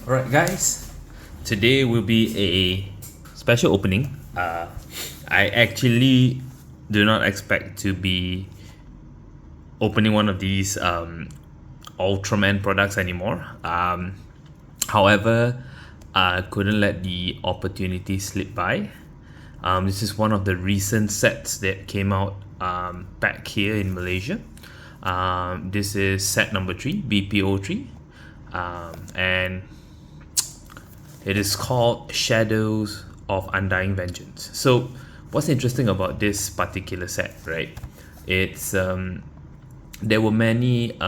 Alright guys, today will be a special opening. I actually do not expect to be opening one of these Ultraman products anymore. However, I couldn't let the opportunity slip by. This is one of the recent sets that came out back here in Malaysia. This is set number 3, BP-03. And it is called Shadows of Undying Vengeance. So what's interesting about this particular set, right? It's there were many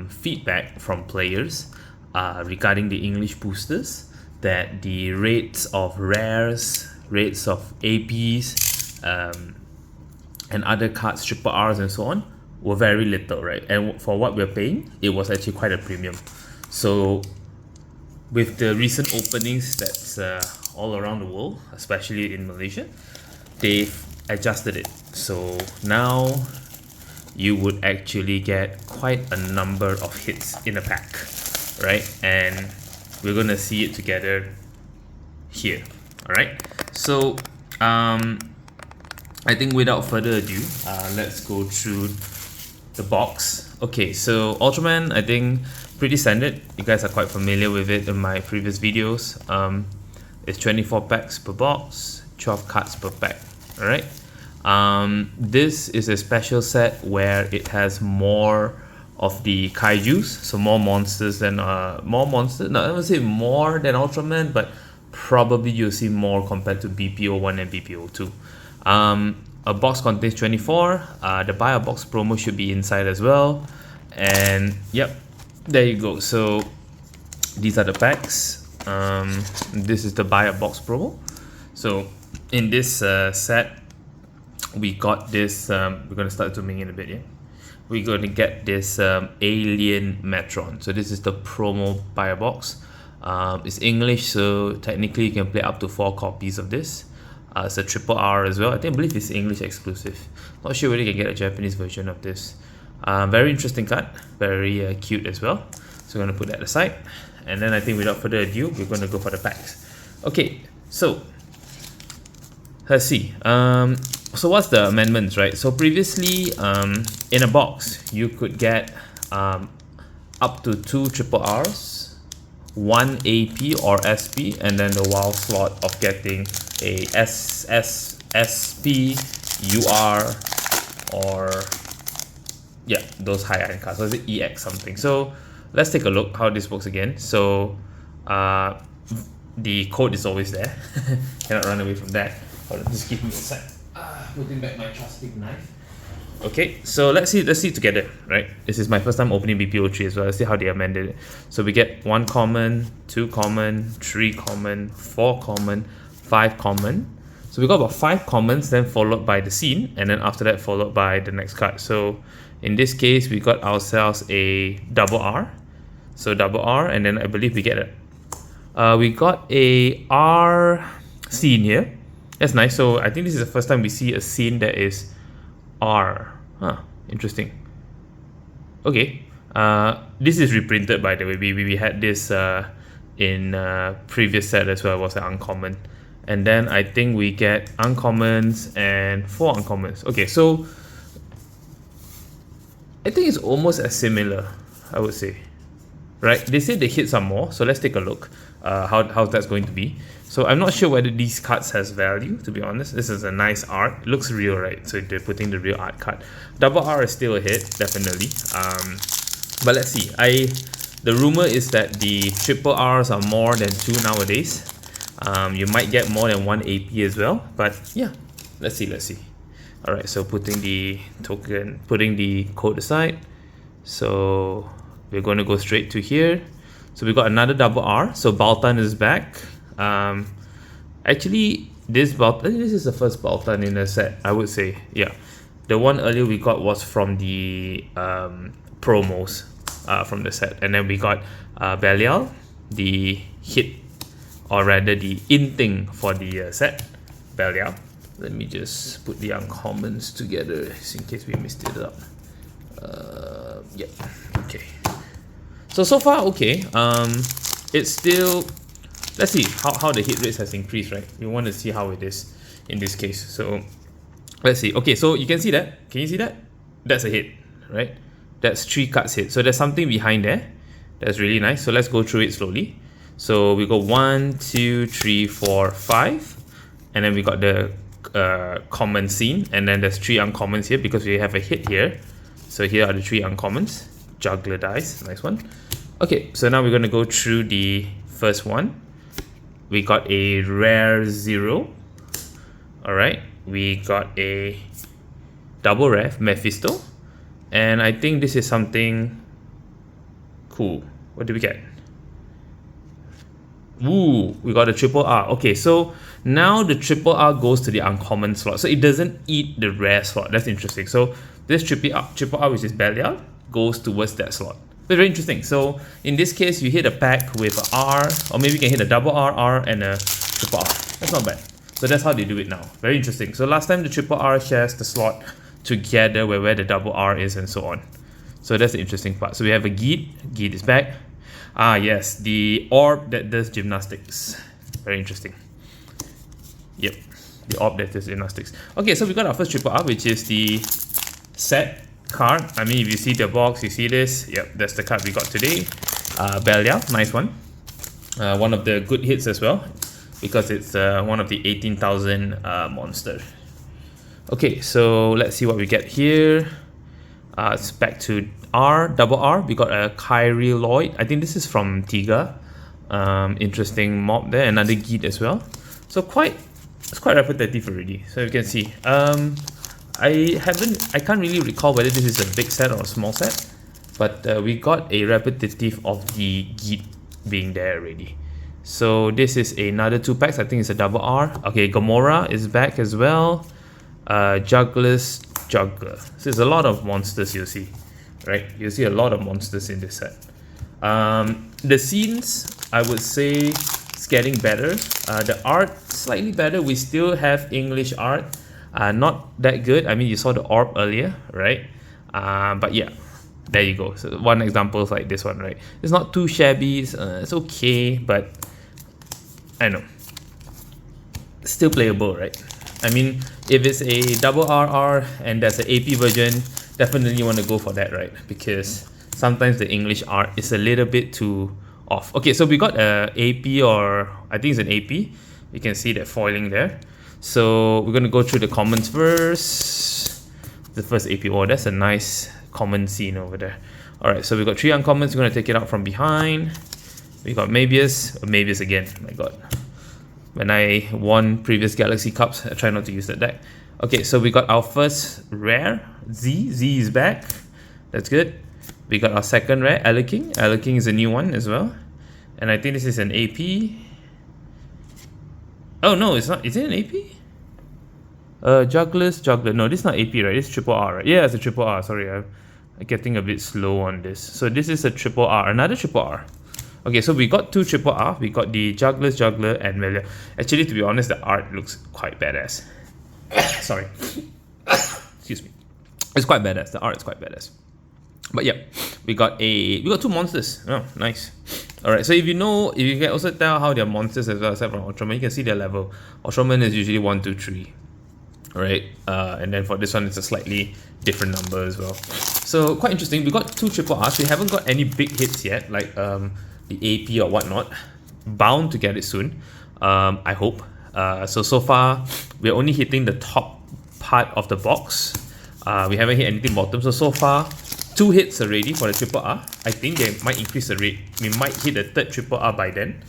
feedback from players regarding the English boosters, that the rates of rares, rates of APs, and other cards, triple Rs and so on, were very little, right? And for what we're paying, it was actually quite a premium. So with the recent openings that's all around the world, especially in Malaysia, they've adjusted it. So now you would actually get quite a number of hits in a pack, right? And we're gonna see it together here. All right. So I think without further ado, let's go through the box. Okay, so Ultraman, I think pretty standard. You guys are quite familiar with it in my previous videos. It's 24 packs per box, 12 cards per pack. All right. This is a special set where it has more of the Kaijus, so more monsters than No, I would say more than Ultraman, but probably you'll see more compared to BP-01 and BP-02. A box contains 24. The buy a box promo should be inside as well. And yep, there you go. So these are the packs. This is the buy a box promo. So in this set, we got this. We're gonna start zooming in a bit. Yeah, we're gonna get this alien Metron. So this is the promo buy a box. It's English, so technically you can play up to 4 copies of this. It's a triple R as well. I believe it's English exclusive. Not sure whether you can get a Japanese version of this. Very interesting card, very cute as well. So we're gonna put that aside, and then I think without further ado, we're gonna go for the packs. Okay, so let's see. So what's the amendments, right? So previously, in a box, you could get up to 2 triple Rs, 1 AP or SP, and then the wild slot of getting a SP, UR, or yeah, those high end cards. So it's an EX something. So let's take a look how this works again. So the code is always there. Cannot run away from that. Hold on, just give me a sec. Putting back my trusty knife. Okay, so let's see it together, right? This is my first time opening BP-03 as well. Let's see how they amended it. So we get 1 common, 2 common, 3 common, 4 common, 5 common. So we got about 5 commons, then followed by the scene, and then after that followed by the next card. So in this case, we got ourselves a double R. So double R, and then I believe we get we got a R scene here. That's nice. So I think this is the first time we see a scene that is R. Huh, interesting. Okay. This is reprinted, by the way. We had this in previous set as well. It was an uncommon. And then I think we get uncommons and 4 uncommons. Okay, so I think it's almost as similar, I would say. Right? They say the hits are more, so let's take a look how that's going to be. So I'm not sure whether these cards has value, to be honest. This is a nice art. It looks real, right? So they're putting the real art card. Double R is still a hit, definitely. But let's see. The rumor is that the triple Rs are more than 2 nowadays. You might get more than 1 AP as well, but yeah, let's see. All right, so putting the code aside. So we're going to go straight to here. So we got another double R. So Baltan is back. Actually, this is the first Baltan in the set, I would say. Yeah, the one earlier we got was from the promos from the set, and then we got Belial, the hit, or rather the in thing for the set, Belial. Let me just put the uncommons together in case we missed it up. Yeah, okay. So far okay. it's still, let's see how the hit rates has increased, right? We want to see how it is in this case. So let's see. Okay, so you can see that. Can you see that? That's a hit, right? That's 3 cards hit. So there's something behind there. That's really nice. So let's go through it slowly. So we go 1, 2, 3, 4, 5, and then we got the common scene, and then there's 3 uncommons here because we have a hit here. So here are the 3 uncommons. Juggler dice, nice one. Okay, so now we're going to go through the first one. We got a rare 0. Alright, we got a double rare Mephisto, and I think this is something cool. What did we get? Ooh, we got a triple R. Okay, so now the triple R goes to the uncommon slot, so it doesn't eat the rare slot. That's interesting. So this triple R, which is Belial, goes towards that slot. That's very interesting. So in this case, you hit a pack with a R, or maybe you can hit a double R, R, and a triple R. That's not bad. So that's how they do it now. Very interesting. So last time the triple R shares the slot together where the double R is, and so on. So that's the interesting part. So we have a Geet. Geet is back. Ah yes, the orb that does gymnastics. Very interesting. Yep, the orb that does gymnastics. Okay, so we got our first triple R, which is the set card. I mean, if you see the box, you see this. Yep, that's the card we got today. Belial, nice one. One of the good hits as well, because it's one of the 18,000 monster. Okay, so let's see what we get here. It's back to R, double R. We got a Kyrie Lloyd. I think this is from Tiga. Interesting mob there. Another Geet as well. So it's quite repetitive already. So you can see. I can't really recall whether this is a big set or a small set, but we got a repetitive of the Geet being there already. So this is another 2 packs. I think it's a double R. Okay, Gamora is back as well. Juggler's Juggler. So there's a lot of monsters you'll see, right? You'll see a lot of monsters in this set. The scenes, I would say, it's getting better. The art, slightly better. We still have English art. Not that good. I mean, you saw the orb earlier, right? But yeah, there you go. So one example is like this one, right? It's not too shabby. It's okay, but I know. Still playable, right? I mean, if it's a double RR and there's an AP version, definitely want to go for that, right? Because sometimes the English art is a little bit too off. Okay, so we got a AP, or I think it's an AP. You can see that foiling there. So we're going to go through the commons first. The first AP. Oh, that's a nice common scene over there. Alright, so we got 3 uncommons. We're going to take it out from behind. We got Mabius. Mabius again. My god. When I won previous Galaxy Cups, I try not to use that deck. Okay, so we got our first rare, Z. Z is back. That's good. We got our second rare, King. King is a new one as well. And I think this is an AP. Oh no, it's not. Is it an AP? Juggler's Juggler. No, this is not AP, right? This is triple R, right? Yeah, it's a triple R. Sorry, I'm getting a bit slow on this. So this is a triple R, another triple R. Okay, so we got 2 triple R. We got the Juggler's Juggler and Melia. Actually, to be honest, the art looks quite badass. Sorry. Excuse me. It's quite badass. The art is quite badass. But yeah, we got 2 monsters. Oh, nice. Alright, so if you can also tell how their monsters as well, except from Ultraman, you can see their level. Ultraman is usually 1, 2, 3. Alright, and then for this one, it's a slightly different number as well. So quite interesting. We got 2 triple Rs. We haven't got any big hits yet, like the AP or whatnot. Bound to get it soon, I hope. So far, we're only hitting the top part of the box. We haven't hit anything bottom. So far, 2 hits already for the triple R. I think they might increase the rate. We might hit the 3rd triple R by then.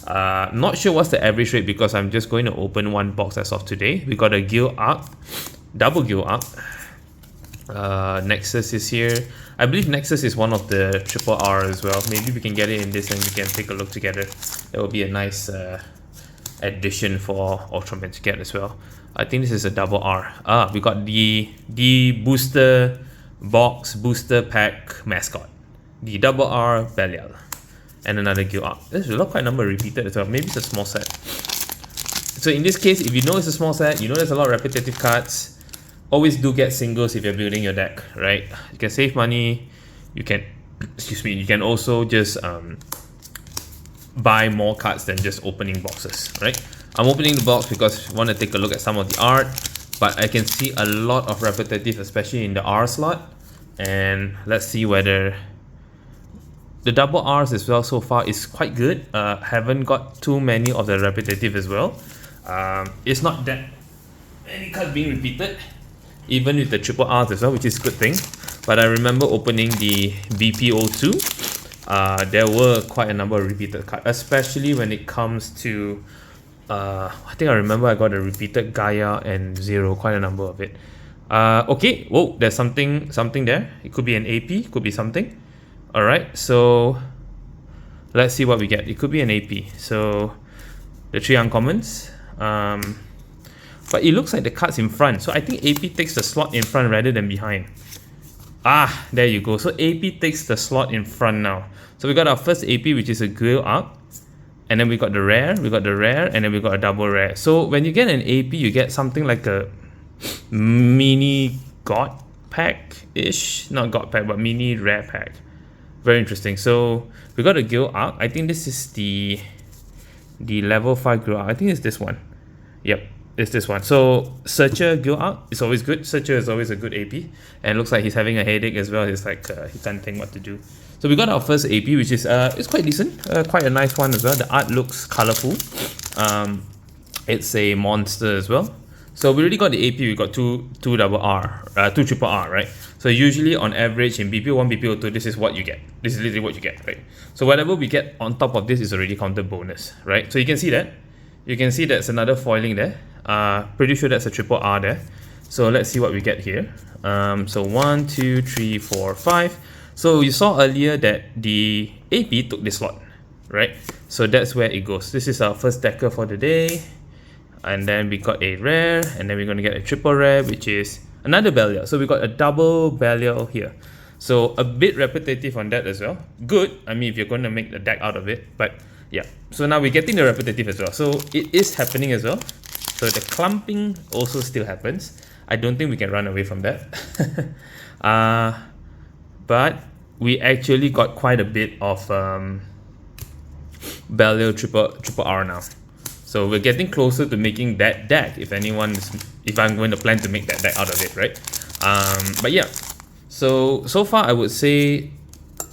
Not sure what's the average rate because I'm just going to open 1 box as of today. We got a Guild Arc, double Guild Arc. Nexus is here. I believe Nexus is one of the triple R as well. Maybe we can get it in this and we can take a look together. That would be a nice addition for Ultraman to get as well. I think this is a double R. We got the booster box, booster pack mascot. The double R Belial. And another Guild Arc. There's a lot quite a number repeated as well. Maybe it's a small set. So in this case, if you know it's a small set, you know there's a lot of repetitive cards, always do get singles if you're building your deck, right? You can save money. You can, excuse me, you can also just buy more cards than just opening boxes, right? I'm opening the box because I want to take a look at some of the art, but I can see a lot of repetitive, especially in the R slot. And let's see whether the double R's as well so far is quite good. Haven't got too many of the repetitive as well. It's not that many cards being repeated, even with the triple R's as well, which is a good thing. But I remember opening the BP-02. There were quite a number of repeated cards, especially when it comes to I think I remember I got a repeated Gaia and Zero, quite a number of it. Okay, whoa, there's something there. It could be an AP, could be something. Alright, so let's see what we get. It could be an AP. So the 3 uncommons. But it looks like the cards in front. So I think AP takes the slot in front rather than behind. Ah, there you go. So AP takes the slot in front now. So we got our first AP, which is a Guild Arc. And then we got the rare, and then we got a double rare. So when you get an AP, you get something like a mini God pack-ish. Not God pack, but mini rare pack. Very interesting. So we got a Guild Arc. I think this is the level 5 Guild Arc. I think it's this one. Yep, it's this one. So Searcher Guild Arc is always good. Searcher is always a good AP. And it looks like he's having a headache as well. He's like, he can't think what to do. So we got our first AP, which is it's quite decent. Quite a nice one as well. The art looks colorful. It's a monster as well. So we already got the AP. We got two triple R, right? So usually on average in BP1, BP02, this is what you get. This is literally what you get, right? So whatever we get on top of this is already counted bonus, right? So you can see that. You can see that's another foiling there. Pretty sure that's a triple R there. So let's see what we get here. So 1, 2, 3, 4, 5. So you saw earlier that the AP took this slot, right? So that's where it goes. This is our first decker for the day. And then we got a rare, and then we're going to get a triple rare, which is another Belial. So we got a double Belial here. So a bit repetitive on that as well. Good, I mean, if you're going to make the deck out of it. But yeah, so now we're getting the repetitive as well. So it is happening as well. So the clumping also still happens. I don't think we can run away from that. But we actually got quite a bit of Belial triple R now. So we're getting closer to making that deck if I'm going to plan to make that deck out of it, right? But yeah, so far I would say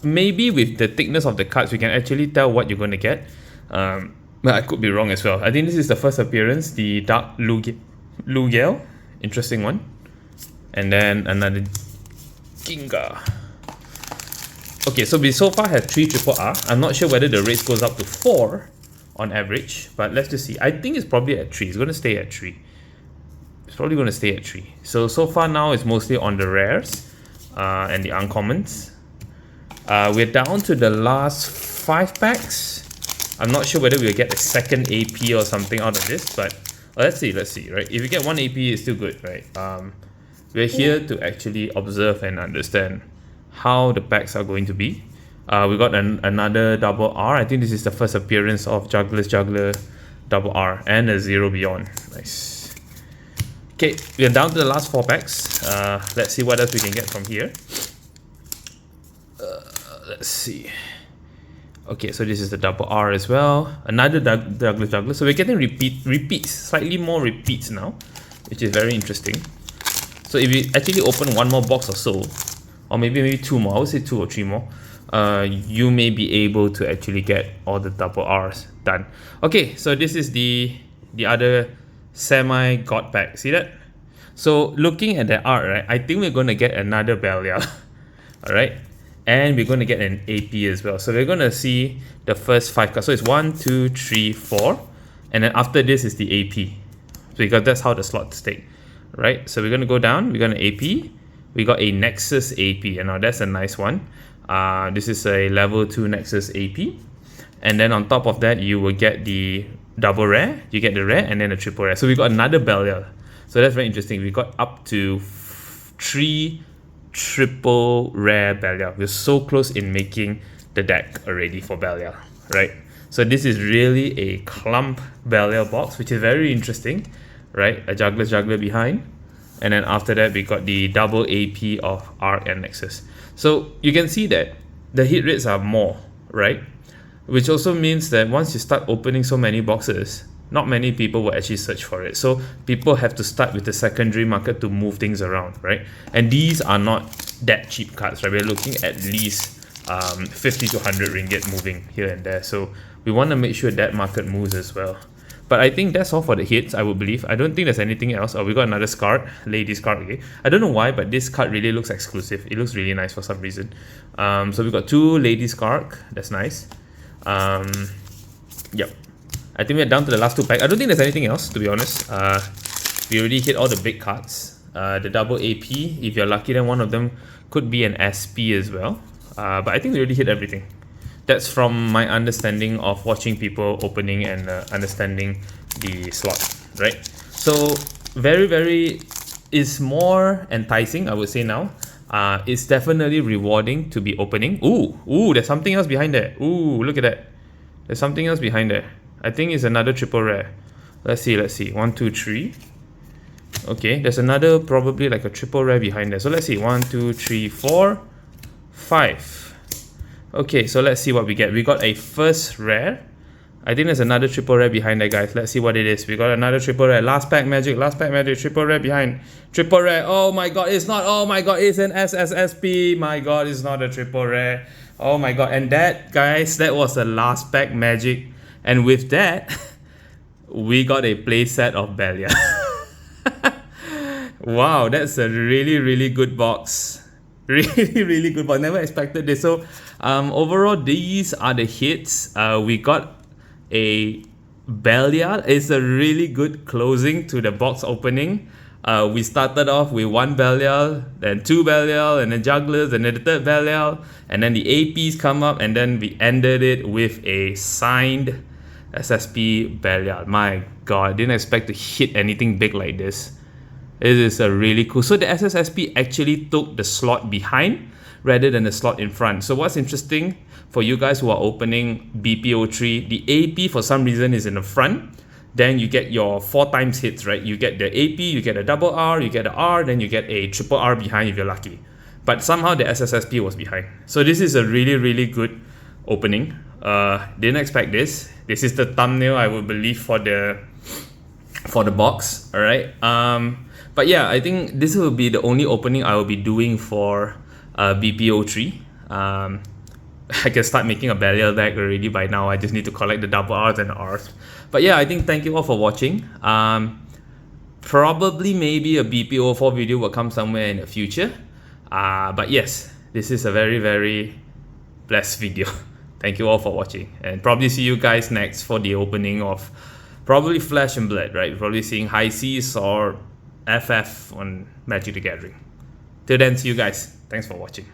maybe with the thickness of the cards we can actually tell what you're going to get. But I could be wrong as well. I think this is the first appearance, the Dark Lugel, interesting one. And then another Ginga. Okay, so we so far have 3 triple R. I'm not sure whether the rates goes up to 4 on average, but let's just see. I think it's probably at 3. It's going to stay at 3. It's probably going to stay at 3. So far now it's mostly on the rares and the uncommons. We're down to the last 5 packs. I'm not sure whether we'll get a second AP or something out of this, but let's see, right? If we get 1 AP, it's still good, right? We're here to actually observe and understand how the packs are going to be. We got another double R. I think this is the first appearance of Juggler's Juggler double R and a Zero Beyond. Nice. Okay, we're down to the last 4 packs. Let's see what else we can get from here. Let's see. Okay, so this is the double R as well. Another Juggler's Juggler. So we're getting repeats, slightly more repeats now, which is very interesting. So if we actually open 1 more box or so, or maybe 2 more, I would say 2 or 3 more, you may be able to actually get all the double R's done. Okay, so this is the other semi God pack. See that? So looking at the art, right, I think we're going to get another Belial. Alright, and we're going to get an AP as well. So we're going to see the first 5 cards. So it's 1, 2, 3, 4, and then after this is the AP, because that's how the slots take, right? So we're going to go down. We got an AP. We got a Nexus AP, and now that's a nice one. This is a level 2 Nexus AP, and then on top of that you will get the double rare, you get the rare, and then a triple rare. So we got another Belial. So that's very interesting. We got up to 3 triple rare Belial. We're so close in making the deck already for Belial, right? So this is really a clump Belial box, which is very interesting, right? A Juggler's Juggler behind, and then after that we got the double AP of Arc and Nexus. So you can see that the hit rates are more, right? which also means that once you start opening so many boxes, not many people will actually search for it. So people have to start with the secondary market to move things around, right? And these are not that cheap cards, right? We're looking at least 50 to 100 ringgit moving here and there. So we want to make sure that market moves as well. But I think that's all for the hits, I would believe. I don't think there's anything else. Oh, we got another card, ladies card, okay. I don't know why, but this card really looks exclusive. It looks really nice for some reason. So we got 2 ladies card. That's nice. Yep. I think we're down to the last 2 packs. I don't think there's anything else, to be honest. We already hit all the big cards. The double AP, if you're lucky, then one of them could be an SP as well. But I think we already hit everything. That's from my understanding of watching people opening and understanding the slot, right? So very is more enticing, I would say now. It's definitely rewarding to be opening. Ooh, there's something else behind there. Ooh, look at that. There's something else behind there. I think it's another triple rare. Let's see. 1, 2, 3. Okay, there's another probably like a triple rare behind there. So let's see. 1, 2, 3, 4, 5. Okay, so let's see what we get. We got a first rare. I think there's another triple rare behind there, guys. Let's see what it is. We got another triple rare. Last pack magic, triple rare behind. Triple rare. Oh my god, it's not. Oh my god, it's an SSSP. My god, it's not a triple rare. Oh my god. And that, guys, that was the last pack magic. And with that, we got a playset of Belial. Wow, that's a really good box. Really good box. Never expected this. So overall, these are the hits. We got a Belial. It's a really good closing to the box opening. We started off with 1 Belial, then 2 Belial, and then jugglers, and then the 3rd Belial, and then the APs come up, and then we ended it with a signed SSP Belial. My god, didn't expect to hit anything big like this. It is a really cool. So the SSSP actually took the slot behind rather than the slot in front. So what's interesting for you guys who are opening BP-03, the AP for some reason is in the front. Then you get your 4 times hits, right? You get the AP, you get a double R, you get a R, then you get a triple R behind if you're lucky. But somehow the SSSP was behind. So this is a really good opening. Didn't expect this. This is the thumbnail, I would believe, for the box. All right. But yeah, I think this will be the only opening I will be doing for BP-03. I can start making a Belial deck already by now. I just need to collect the double R's and R's. But yeah, I think thank you all for watching. Probably maybe a BP-04 video will come somewhere in the future. But yes, this is a very blessed video. Thank you all for watching, and probably see you guys next for the opening of probably Flesh and Blood, right? Probably seeing High Seas or FF on Magic the Gathering. Till then, see you guys. Thanks for watching.